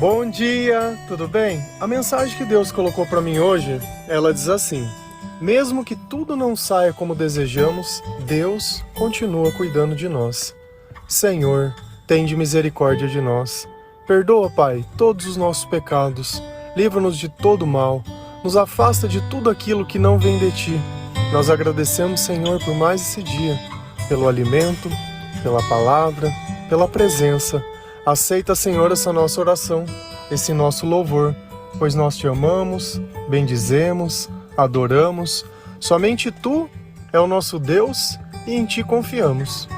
Bom dia, tudo bem? A mensagem que Deus colocou para mim hoje, ela diz assim: mesmo que tudo não saia como desejamos, Deus continua cuidando de nós. Senhor, tende misericórdia de nós. Perdoa, Pai, todos os nossos pecados. Livra-nos de todo mal. Nos afasta de tudo aquilo que não vem de Ti. Nós agradecemos, Senhor, por mais esse dia, pelo alimento, pela palavra, pela presença. Aceita, Senhor, essa nossa oração, esse nosso louvor, pois nós Te amamos, bendizemos, adoramos. Somente Tu é o nosso Deus e em Ti confiamos.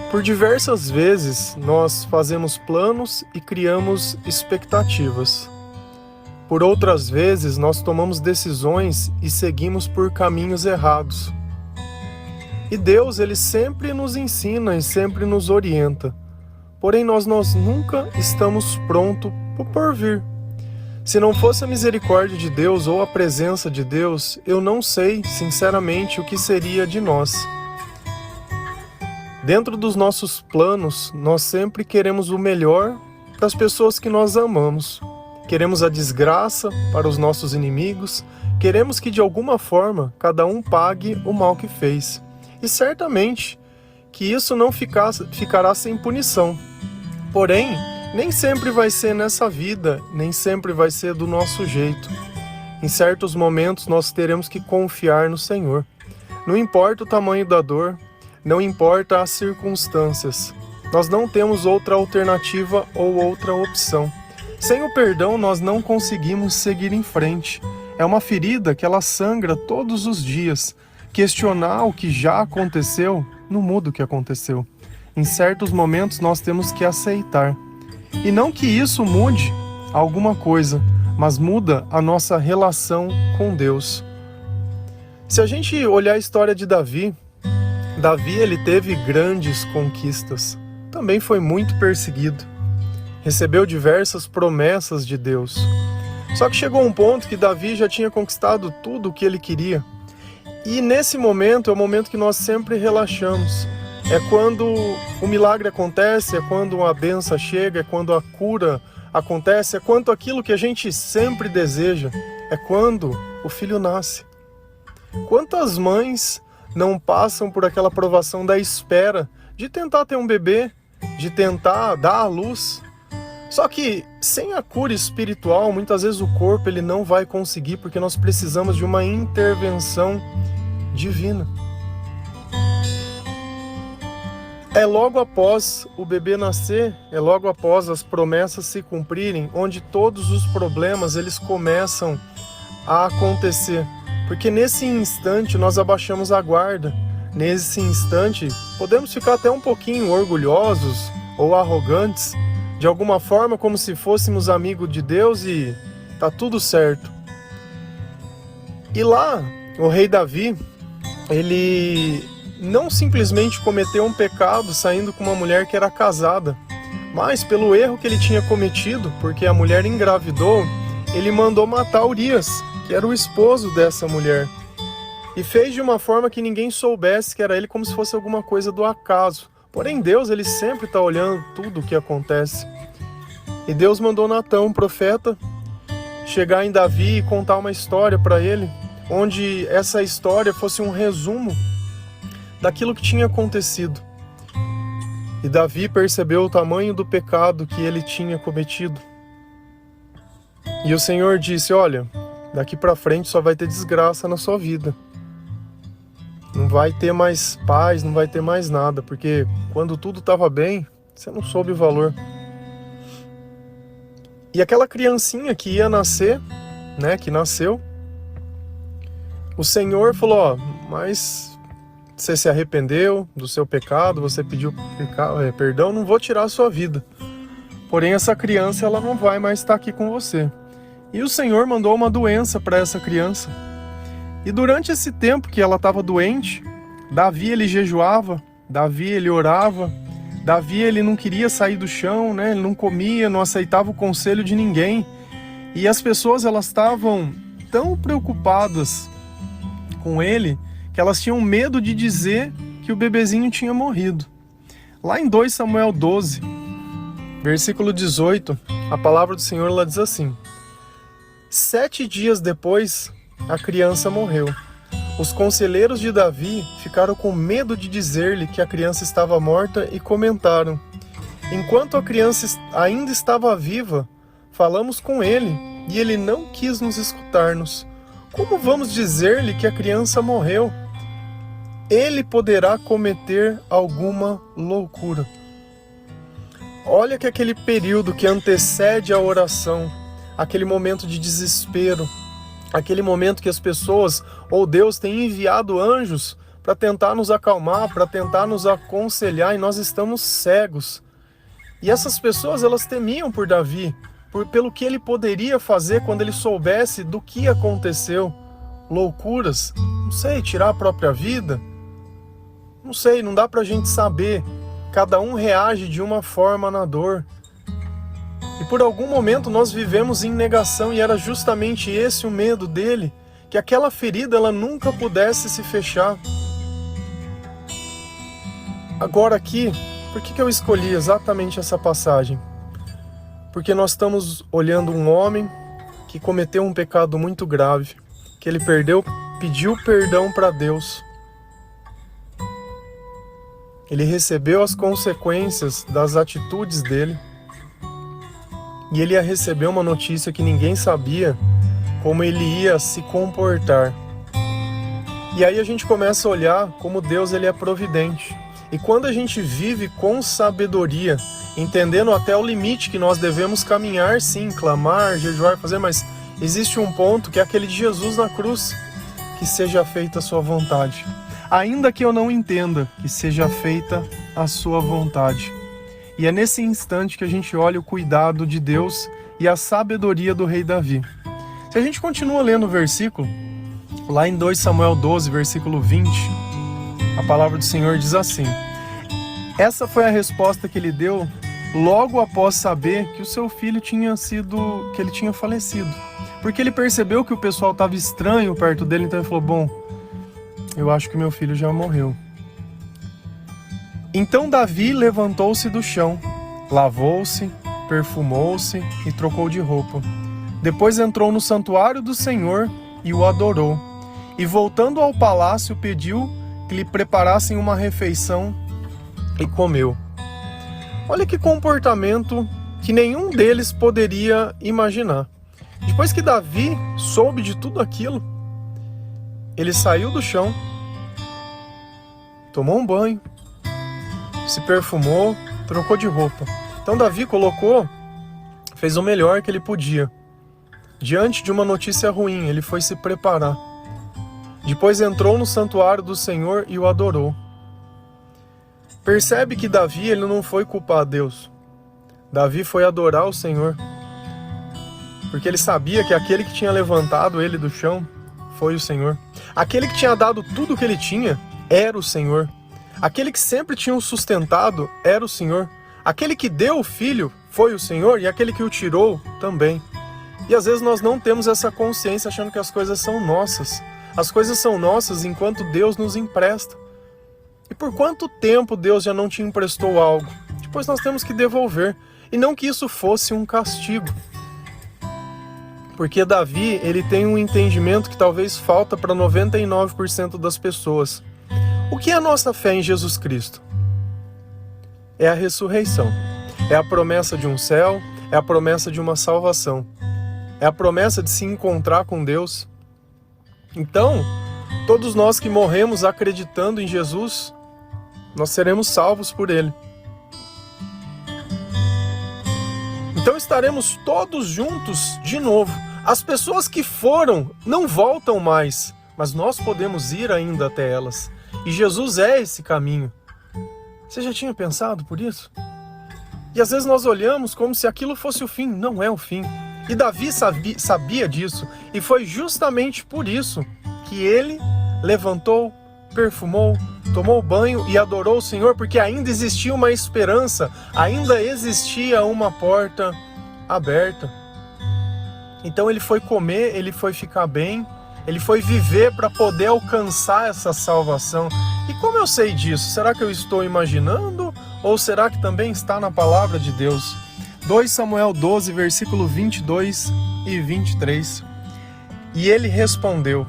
Por diversas vezes nós fazemos planos e criamos expectativas. Por outras vezes nós tomamos decisões e seguimos por caminhos errados. E Deus, Ele sempre nos ensina e sempre nos orienta. Porém, nós nunca estamos prontos por vir. Se não fosse a misericórdia de Deus ou a presença de Deus, eu não sei, sinceramente, o que seria de nós. Dentro dos nossos planos, nós sempre queremos o melhor para as pessoas que nós amamos. Queremos a desgraça para os nossos inimigos. Queremos que, de alguma forma, cada um pague o mal que fez. E certamente que isso não ficará sem punição. Porém, nem sempre vai ser nessa vida, nem sempre vai ser do nosso jeito. Em certos momentos nós teremos que confiar no Senhor. Não importa o tamanho da dor, não importa as circunstâncias. Nós não temos outra alternativa ou outra opção. Sem o perdão nós não conseguimos seguir em frente. É uma ferida que ela sangra todos os dias. Questionar o que já aconteceu não muda o que aconteceu. Em certos momentos nós temos que aceitar. E não que isso mude alguma coisa, mas muda a nossa relação com Deus. Se a gente olhar a história de Davi, ele teve grandes conquistas. Também foi muito perseguido. Recebeu diversas promessas de Deus. Só que chegou um ponto que Davi já tinha conquistado tudo o que ele queria. E nesse momento é o momento que nós sempre relaxamos. É quando o milagre acontece, é quando a bênção chega, é quando a cura acontece, é quando aquilo que a gente sempre deseja, é quando o filho nasce. Quantas mães não passam por aquela provação da espera, de tentar ter um bebê, de tentar dar à luz? Só que sem a cura espiritual, muitas vezes o corpo ele não vai conseguir, porque nós precisamos de uma intervenção divina. É logo após o bebê nascer, é logo após as promessas se cumprirem, onde todos os problemas eles começam a acontecer. Porque nesse instante nós abaixamos a guarda. Nesse instante podemos ficar até um pouquinho orgulhosos ou arrogantes, de alguma forma como se fôssemos amigos de Deus e tá tudo certo. E lá, o rei Davi, ele não simplesmente cometeu um pecado saindo com uma mulher que era casada, mas pelo erro que ele tinha cometido, porque a mulher engravidou, ele mandou matar Urias, que era o esposo dessa mulher, e fez de uma forma que ninguém soubesse que era ele, como se fosse alguma coisa do acaso. Porém, Deus, ele sempre está olhando tudo o que acontece. E Deus mandou Natão, um profeta, chegar em Davi e contar uma história para ele, onde essa história fosse um resumo daquilo que tinha acontecido. E Davi percebeu o tamanho do pecado que ele tinha cometido. E o Senhor disse: olha, daqui para frente só vai ter desgraça na sua vida. Não vai ter mais paz, não vai ter mais nada, porque quando tudo estava bem, você não soube o valor. E aquela criancinha que ia nascer, que nasceu, o Senhor falou: ó, mas você se arrependeu do seu pecado, você pediu perdão, não vou tirar a sua vida. Porém, essa criança ela não vai mais estar aqui com você. E o Senhor mandou uma doença para essa criança. E durante esse tempo que ela estava doente, Davi ele jejuava, Davi ele orava, Davi ele não queria sair do chão, ele não comia, não aceitava o conselho de ninguém. E as pessoas elas estavam tão preocupadas com ele que elas tinham medo de dizer que o bebezinho tinha morrido. Lá em 2 Samuel 12, Versículo 18, a palavra do Senhor ela diz assim: 7 dias depois, a criança morreu. Os conselheiros de Davi ficaram com medo de dizer-lhe que a criança estava morta e comentaram: enquanto a criança ainda estava viva, falamos com ele e ele não quis nos escutar-nos. Como vamos dizer-lhe que a criança morreu? Ele poderá cometer alguma loucura. Olha que aquele período que antecede a oração, aquele momento de desespero, aquele momento que as pessoas ou Deus tem enviado anjos para tentar nos acalmar, para tentar nos aconselhar, e nós estamos cegos. E essas pessoas, elas temiam por Davi, pelo que ele poderia fazer quando ele soubesse do que aconteceu. Loucuras, não sei, tirar a própria vida, não sei, não dá pra gente saber. Cada um reage de uma forma na dor. E por algum momento nós vivemos em negação, e era justamente esse o medo dele, que aquela ferida ela nunca pudesse se fechar. Agora aqui, por que eu escolhi exatamente essa passagem? Porque nós estamos olhando um homem que cometeu um pecado muito grave, que ele pediu perdão para Deus. Ele recebeu as consequências das atitudes dele, e ele ia receber uma notícia que ninguém sabia como ele ia se comportar. E aí a gente começa a olhar como Deus ele é providente. E quando a gente vive com sabedoria, entendendo até o limite que nós devemos caminhar, sim, clamar, jejuar, fazer, mas existe um ponto que é aquele de Jesus na cruz: que seja feita a sua vontade. Ainda que eu não entenda, que seja feita a sua vontade. E é nesse instante que a gente olha o cuidado de Deus e a sabedoria do rei Davi. Se a gente continua lendo o versículo, lá em 2 Samuel 12, versículo 20, a palavra do Senhor diz assim: essa foi a resposta que ele deu logo após saber que o seu filho tinha falecido. Porque ele percebeu que o pessoal estava estranho perto dele, então ele falou: bom, eu acho que meu filho já morreu. Então Davi levantou-se do chão, lavou-se, perfumou-se e trocou de roupa. Depois entrou no santuário do Senhor e o adorou. E voltando ao palácio, pediu que lhe preparassem uma refeição e comeu. Olha que comportamento que nenhum deles poderia imaginar. Depois que Davi soube de tudo aquilo, ele saiu do chão, tomou um banho, se perfumou, trocou de roupa. Então Davi fez o melhor que ele podia. Diante de uma notícia ruim, ele foi se preparar. Depois entrou no santuário do Senhor e o adorou. Percebe que Davi ele não foi culpar Deus. Davi foi adorar o Senhor. Porque ele sabia que aquele que tinha levantado ele do chão foi o Senhor. Aquele que tinha dado tudo o que ele tinha era o Senhor. Aquele que sempre tinha o sustentado era o Senhor. Aquele que deu o filho foi o Senhor, e aquele que o tirou também. E às vezes nós não temos essa consciência, achando que as coisas são nossas. As coisas são nossas enquanto Deus nos empresta. E por quanto tempo Deus já não te emprestou algo? Depois nós temos que devolver. E não que isso fosse um castigo. Porque Davi, ele tem um entendimento que talvez falta para 99% das pessoas. O que é a nossa fé em Jesus Cristo? É a ressurreição. É a promessa de um céu, é a promessa de uma salvação. É a promessa de se encontrar com Deus. Então, todos nós que morremos acreditando em Jesus, nós seremos salvos por Ele. Então estaremos todos juntos de novo. As pessoas que foram não voltam mais, mas nós podemos ir ainda até elas. E Jesus é esse caminho. Você já tinha pensado por isso? E às vezes nós olhamos como se aquilo fosse o fim. Não é o fim. E Davi sabia disso. E foi justamente por isso que ele levantou, perfumou, tomou banho e adorou o Senhor, porque ainda existia uma esperança, ainda existia uma porta aberta. Então ele foi comer, ele foi ficar bem, ele foi viver para poder alcançar essa salvação. E como eu sei disso? Será que eu estou imaginando? Ou será que também está na palavra de Deus? 2 Samuel 12, versículo 22 e 23. E ele respondeu: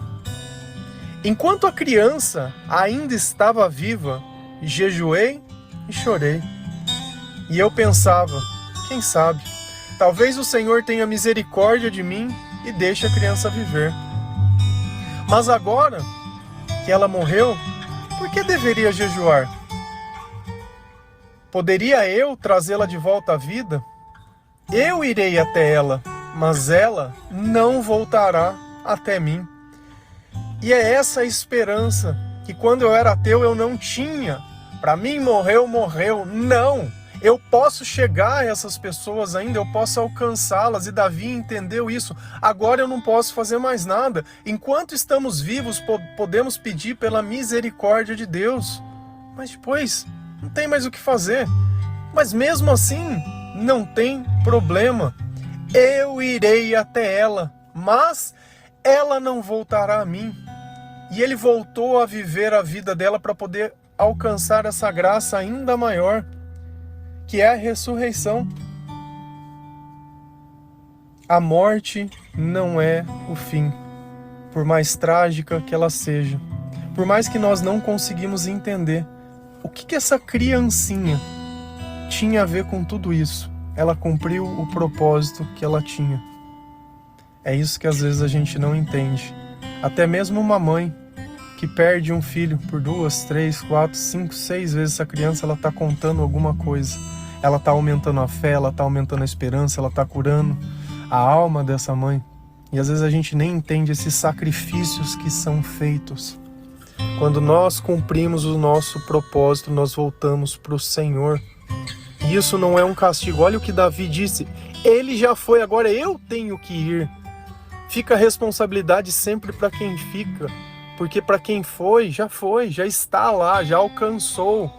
enquanto a criança ainda estava viva, jejuei e chorei. E eu pensava, quem sabe, talvez o Senhor tenha misericórdia de mim e deixe a criança viver. Mas agora que ela morreu, por que deveria jejuar? Poderia eu trazê-la de volta à vida? Eu irei até ela, mas ela não voltará até mim. E é essa a esperança que quando eu era ateu eu não tinha. Para mim morreu. Não! Eu posso chegar a essas pessoas ainda, eu posso alcançá-las, e Davi entendeu isso. Agora eu não posso fazer mais nada. Enquanto estamos vivos, podemos pedir pela misericórdia de Deus. Mas depois, não tem mais o que fazer. Mas mesmo assim, não tem problema. Eu irei até ela, mas ela não voltará a mim. E ele voltou a viver a vida dela para poder alcançar essa graça ainda maior, que é a ressurreição. A morte não é o fim, por mais trágica que ela seja. Por mais que nós não conseguimos entender o que essa criancinha tinha a ver com tudo isso, ela cumpriu o propósito que ela tinha. É isso que às vezes a gente não entende. Até mesmo uma mãe que perde um filho por 2, 3, 4, 5, 6 vezes essa criança, ela está contando alguma coisa. Ela está aumentando a fé, ela está aumentando a esperança, ela está curando a alma dessa mãe. E às vezes a gente nem entende esses sacrifícios que são feitos. Quando nós cumprimos o nosso propósito, nós voltamos para o Senhor. E isso não é um castigo. Olha o que Davi disse. Ele já foi, agora eu tenho que ir. Fica a responsabilidade sempre para quem fica. Porque para quem foi, já está lá, já alcançou.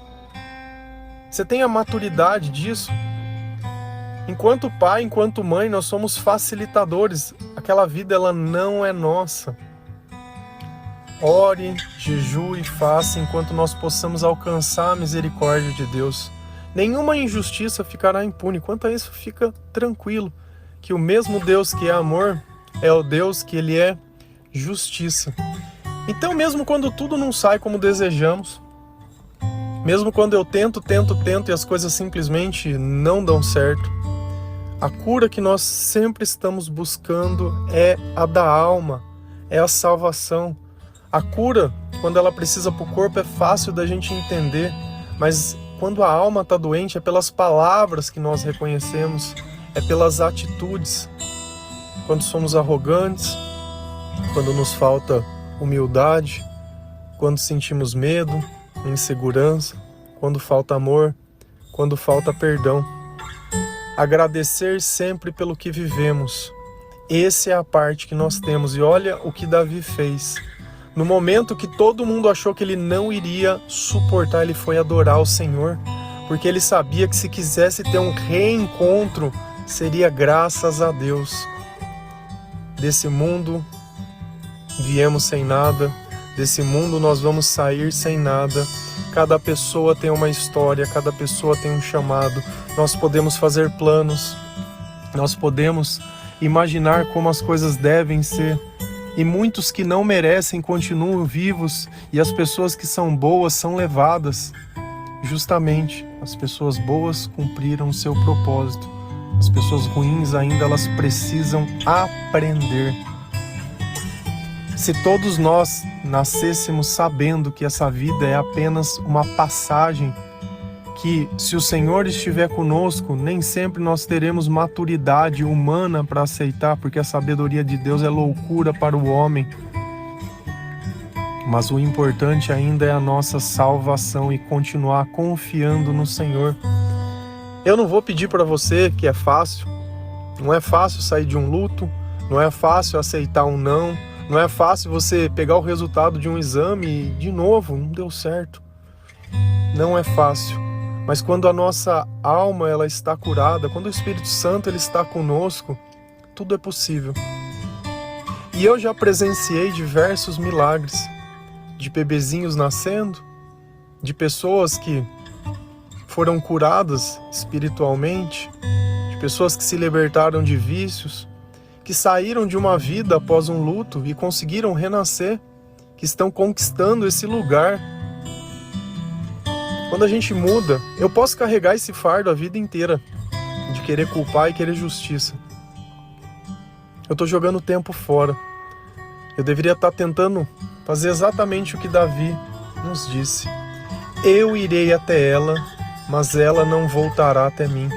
Você tem a maturidade disso? Enquanto pai, enquanto mãe, nós somos facilitadores. Aquela vida, ela não é nossa. Ore, jejue e faça enquanto nós possamos alcançar a misericórdia de Deus. Nenhuma injustiça ficará impune. Quanto a isso, fica tranquilo, que o mesmo Deus que é amor é o Deus que ele é justiça. Então, mesmo quando tudo não sai como desejamos, mesmo quando eu tento e as coisas simplesmente não dão certo, a cura que nós sempre estamos buscando é a da alma, é a salvação. A cura, quando ela precisa para o corpo, é fácil da gente entender, mas quando a alma está doente, é pelas palavras que nós reconhecemos, é pelas atitudes. Quando somos arrogantes, quando nos falta humildade, quando sentimos medo, insegurança, quando falta amor, quando falta perdão. Agradecer sempre pelo que vivemos. Essa é a parte que nós temos. E olha o que Davi fez. No momento que todo mundo achou que ele não iria suportar, ele foi adorar o Senhor, porque ele sabia que se quisesse ter um reencontro, seria graças a Deus. Desse mundo viemos sem nada, desse mundo nós vamos sair sem nada. Cada pessoa tem uma história, cada pessoa tem um chamado. Nós podemos fazer planos, nós podemos imaginar como as coisas devem ser. E muitos que não merecem continuam vivos, e as pessoas que são boas são levadas. Justamente, as pessoas boas cumpriram o seu propósito. As pessoas ruins ainda, elas precisam aprender. Se todos nós nascêssemos sabendo que essa vida é apenas uma passagem, que se o Senhor estiver conosco, nem sempre nós teremos maturidade humana para aceitar, porque a sabedoria de Deus é loucura para o homem. Mas o importante ainda é a nossa salvação e continuar confiando no Senhor. Eu não vou pedir para você que é fácil. Não é fácil sair de um luto, não é fácil aceitar um não, não é fácil você pegar o resultado de um exame e, de novo, não deu certo. Não é fácil. Mas quando a nossa alma ela está curada, quando o Espírito Santo ele está conosco, tudo é possível. E eu já presenciei diversos milagres, de bebezinhos nascendo, de pessoas que foram curadas espiritualmente, de pessoas que se libertaram de vícios, que saíram de uma vida após um luto e conseguiram renascer, que estão conquistando esse lugar. Quando a gente muda, eu posso carregar esse fardo a vida inteira, de querer culpar e querer justiça. Eu estou jogando o tempo fora. Eu deveria estar tentando fazer exatamente o que Davi nos disse. Eu irei até ela, mas ela não voltará até mim.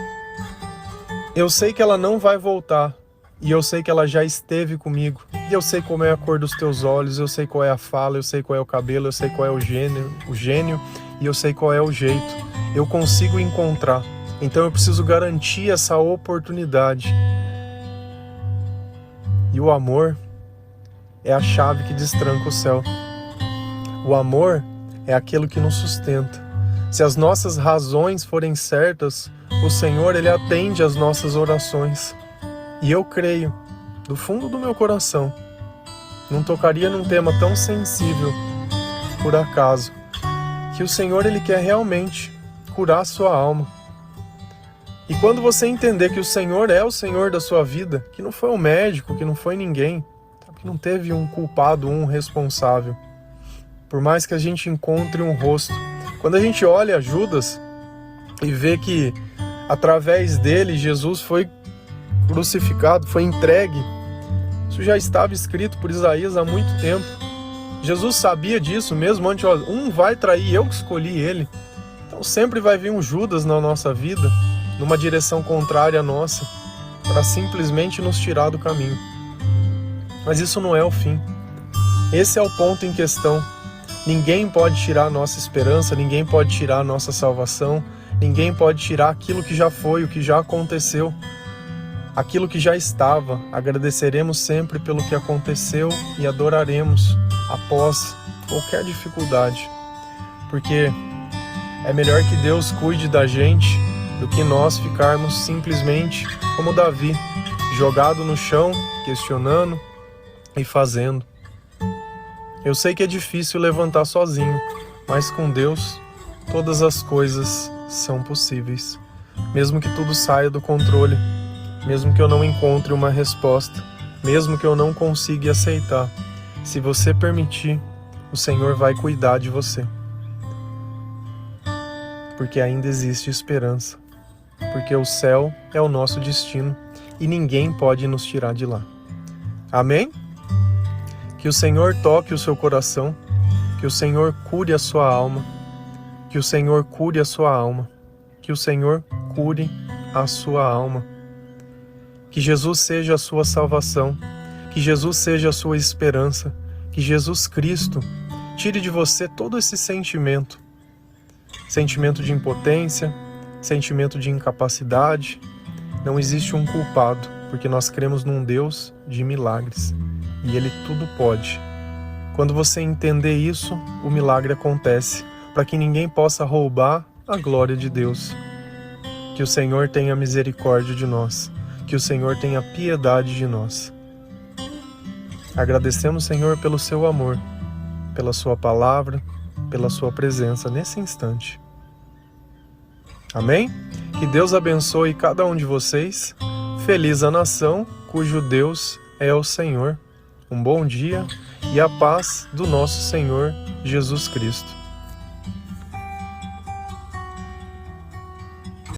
Eu sei que ela não vai voltar, e eu sei que ela já esteve comigo. E eu sei como é a cor dos teus olhos, eu sei qual é a fala, eu sei qual é o cabelo, eu sei qual é o gênio, e eu sei qual é o jeito. Eu consigo encontrar. Então eu preciso garantir essa oportunidade. E o amor é a chave que destranca o céu. O amor é aquilo que nos sustenta. Se as nossas razões forem certas, o Senhor, Ele atende às nossas orações. E eu creio, do fundo do meu coração, não tocaria num tema tão sensível, por acaso, que o Senhor, Ele quer realmente curar a sua alma. E quando você entender que o Senhor é o Senhor da sua vida, que não foi um médico, que não foi ninguém, que não teve um culpado, um responsável, por mais que a gente encontre um rosto, quando a gente olha Judas e vê que através dele Jesus foi crucificado, foi entregue, isso já estava escrito por Isaías há muito tempo. Jesus sabia disso mesmo antes, um vai trair, eu que escolhi ele. Então sempre vai vir um Judas na nossa vida, numa direção contrária à nossa, para simplesmente nos tirar do caminho. Mas isso não é o fim. Esse é o ponto em questão. Ninguém pode tirar a nossa esperança, ninguém pode tirar a nossa salvação, ninguém pode tirar aquilo que já foi, o que já aconteceu, aquilo que já estava. Agradeceremos sempre pelo que aconteceu e adoraremos após qualquer dificuldade, porque é melhor que Deus cuide da gente do que nós ficarmos simplesmente como Davi, jogado no chão, questionando e fazendo. Eu sei que é difícil levantar sozinho, mas com Deus todas as coisas são possíveis. Mesmo que tudo saia do controle, mesmo que eu não encontre uma resposta, mesmo que eu não consiga aceitar, se você permitir, o Senhor vai cuidar de você. Porque ainda existe esperança. Porque o céu é o nosso destino e ninguém pode nos tirar de lá. Amém? Que o Senhor toque o seu coração, que o Senhor cure a sua alma, que o Senhor cure a sua alma, que o Senhor cure a sua alma. Que Jesus seja a sua salvação, que Jesus seja a sua esperança, que Jesus Cristo tire de você todo esse sentimento de impotência, sentimento de incapacidade. Não existe um culpado, porque nós cremos num Deus de milagres. E Ele tudo pode. Quando você entender isso, o milagre acontece, para que ninguém possa roubar a glória de Deus. Que o Senhor tenha misericórdia de nós, que o Senhor tenha piedade de nós. Agradecemos, Senhor, pelo seu amor, pela sua palavra, pela sua presença nesse instante. Amém? Que Deus abençoe cada um de vocês. Feliz a nação cujo Deus é o Senhor. Um bom dia e a paz do nosso Senhor Jesus Cristo.